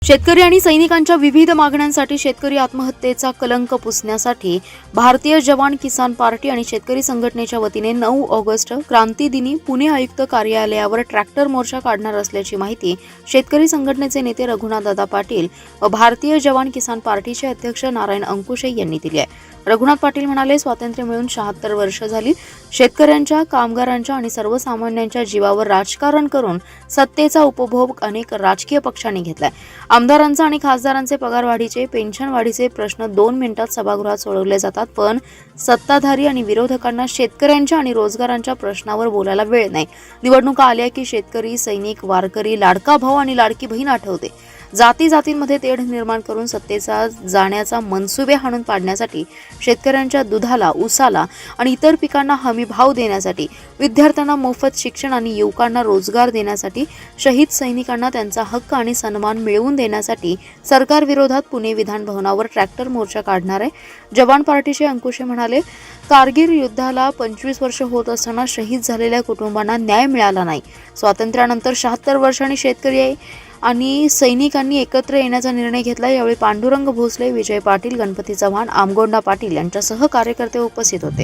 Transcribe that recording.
शेतकरी आणि सैनिकांच्या विविध मागण्यांसाठी शेतकरी आत्महत्येचा कलंक पुसण्यासाठी भारतीय जवान किसान पार्टी आणि शेतकरी संघटनेच्या वतीने 9 ऑगस्ट क्रांती दिनी पुणे आयुक्त कार्यालयावर ट्रॅक्टर मोर्चा काढणार असल्याची माहिती शेतकरी संघटनेचे नेते रघुनाथदादा पाटील व भारतीय जवान किसान पार्टीचे अध्यक्ष नारायण अंकुशे यांनी दिली आहे। रघुनाथ पाटील म्हणाले, स्वातंत्र्य मिळून 76 वर्ष झाली। शेतकऱ्यांच्या, कामगारांच्या आणि सर्वसामान्यांच्या जीवावर राजकारण करून सत्तेचा उपभोग अनेक राजकीय पक्षांनी घेतलाय। आमदारांचा आणि खासदारांचे पगारवाढीचे, पेन्शनवाढीचे प्रश्न 2 मिनिटात सभागृहात सोडवले जातात, पण सत्ताधारी आणि विरोधकांना शेतकऱ्यांच्या आणि रोजगारांच्या प्रश्नावर बोलायला वेळ नाही। निवडणुका आल्या की शेतकरी, सैनिक, वारकरी, लाडका भाऊ आणि लाडकी बहीण आठवते। जातींमध्ये तेढ निर्माण करून सत्तेचा जाण्याचा मनसुबे हाणून पाडण्यासाठी, शेतकऱ्यांच्या दुधाला, ऊसाला आणि इतर पिकांना हमी भाव देण्यासाठी, विद्यार्थ्यांना मोफत शिक्षण आणि युवकांना रोजगार देण्यासाठी, शहीद सैनिकांना त्यांचा हक्क आणि सन्मान मिळवून देण्यासाठी सरकार विरोधात पुणे विधान भवनावर ट्रॅक्टर मोर्चा काढणार आहे। जवान पार्टीचे अंकुशे म्हणाले, कारगिल युद्धाला 25 वर्ष होत असताना शहीद झालेल्या कुटुंबांना न्याय मिळाला नाही। स्वातंत्र्यानंतर 76 वर्षांनी शेतकरी आणि सैनिकांनी एकत्र येण्याचा निर्णय घेतला। यावेळी पांडुरंग भोसले, विजय पाटील, गणपती चव्हाण, आमगोंडा पाटील यांच्यासह कार्यकर्ते उपस्थित होते।